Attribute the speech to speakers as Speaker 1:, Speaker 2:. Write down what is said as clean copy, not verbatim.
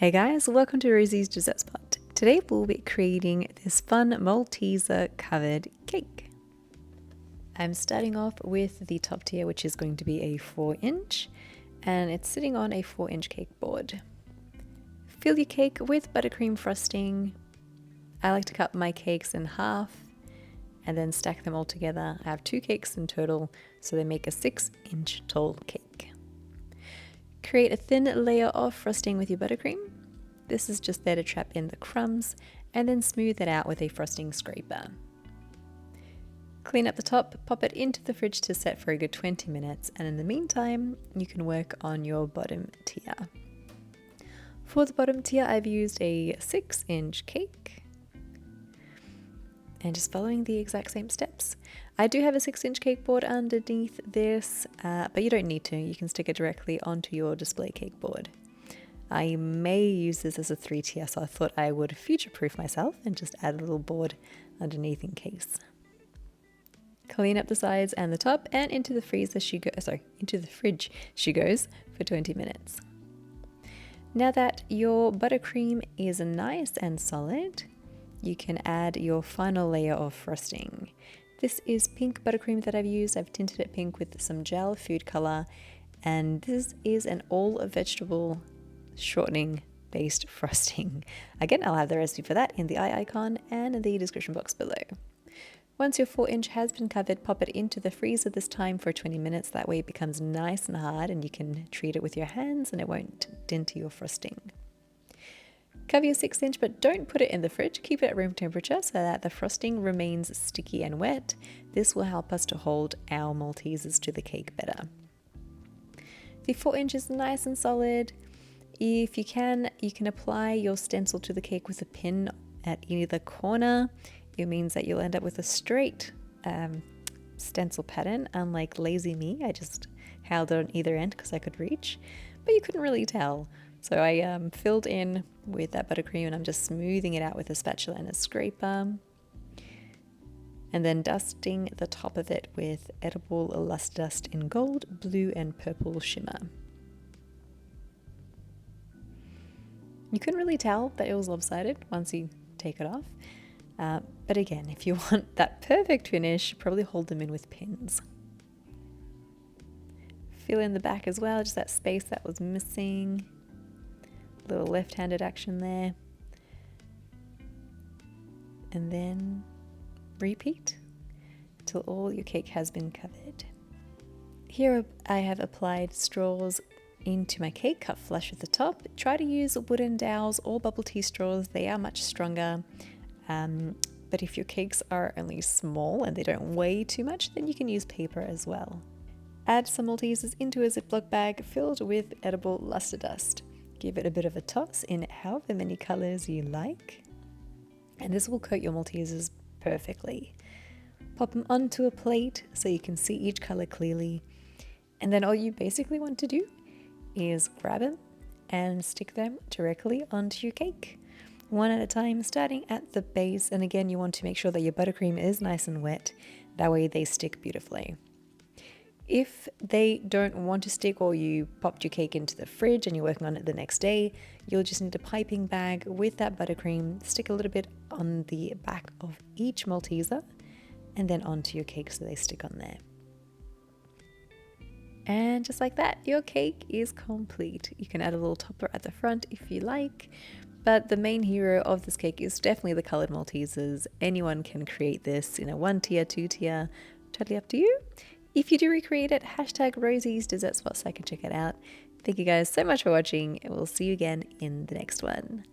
Speaker 1: Hey guys, welcome to Rosie's Dessert Spot. Today we'll be creating this fun Malteser covered cake. I'm starting off with the top tier, which is going to be a 4-inch, and it's sitting on a 4-inch cake board. Fill your cake with buttercream frosting. I like to cut my cakes in half and then stack them all together. I have 2 cakes in total, so they make a 6-inch tall cake. Create a thin layer of frosting with your buttercream. This is just there to trap in the crumbs, and then smooth it out with a frosting scraper. Clean up the top, pop it into the fridge to set for a good 20 minutes, and in the meantime, you can work on your bottom tier. For the bottom tier, I've used a 6-inch cake, and just following the exact same steps. I do have a 6-inch cake board underneath this, but you don't need to. You can stick it directly onto your display cake board. I may use this as a 3-tier, so I thought I would future-proof myself and just add a little board underneath in case. Clean up the sides and the top, and into the fridge she goes for 20 minutes. Now that your buttercream is nice and solid, you can add your final layer of frosting. This is pink buttercream that I've used. I've tinted it pink with some gel food color, and this is an all-vegetable shortening based frosting. Again, I'll have the recipe for that in the eye icon and in the description box below. Once your 4-inch has been covered, pop it into the freezer this time for 20 minutes. That way it becomes nice and hard and you can treat it with your hands and it won't dent your frosting. Cover your 6-inch, but don't put it in the fridge. Keep it at room temperature so that the frosting remains sticky and wet. This will help us to hold our Maltesers to the cake better. The 4-inch is nice and solid. If you can apply your stencil to the cake with a pin at either corner. It means that you'll end up with a straight stencil pattern, unlike Lazy Me. I just held it on either end because I could reach, but you couldn't really tell. So I filled in with that buttercream and I'm just smoothing it out with a spatula and a scraper. And then dusting the top of it with edible luster dust in gold, blue and purple shimmer. You couldn't really tell that it was lopsided once you take it off. But again, if you want that perfect finish, probably hold them in with pins. Fill in the back as well, just that space that was missing. Little left-handed action there. And then repeat till all your cake has been covered. Here I have applied straws into my cake, cut flush with the top. Try to use wooden dowels or bubble tea straws. They are much stronger. But if your cakes are only small and they don't weigh too much, then you can use paper as well. Add some Maltesers into a Ziploc bag filled with edible luster dust. Give it a bit of a toss in however many colors you like. And this will coat your Maltesers perfectly. Pop them onto a plate so you can see each color clearly. And then all you basically want to do is grab them and stick them directly onto your cake. One at a time, starting at the base. And again, you want to make sure that your buttercream is nice and wet. That way they stick beautifully. If they don't want to stick or you popped your cake into the fridge and you're working on it the next day, you'll just need a piping bag with that buttercream. Stick a little bit on the back of each Malteser and then onto your cake so they stick on there. And just like that, your cake is complete. You can add a little topper at the front if you like, but the main hero of this cake is definitely the colored Maltesers. Anyone can create this in a 1-tier, 2-tier, totally up to you. If you do recreate it, hashtag Rosie's Dessert Spot so I can check it out. Thank you guys so much for watching, and we'll see you again in the next one.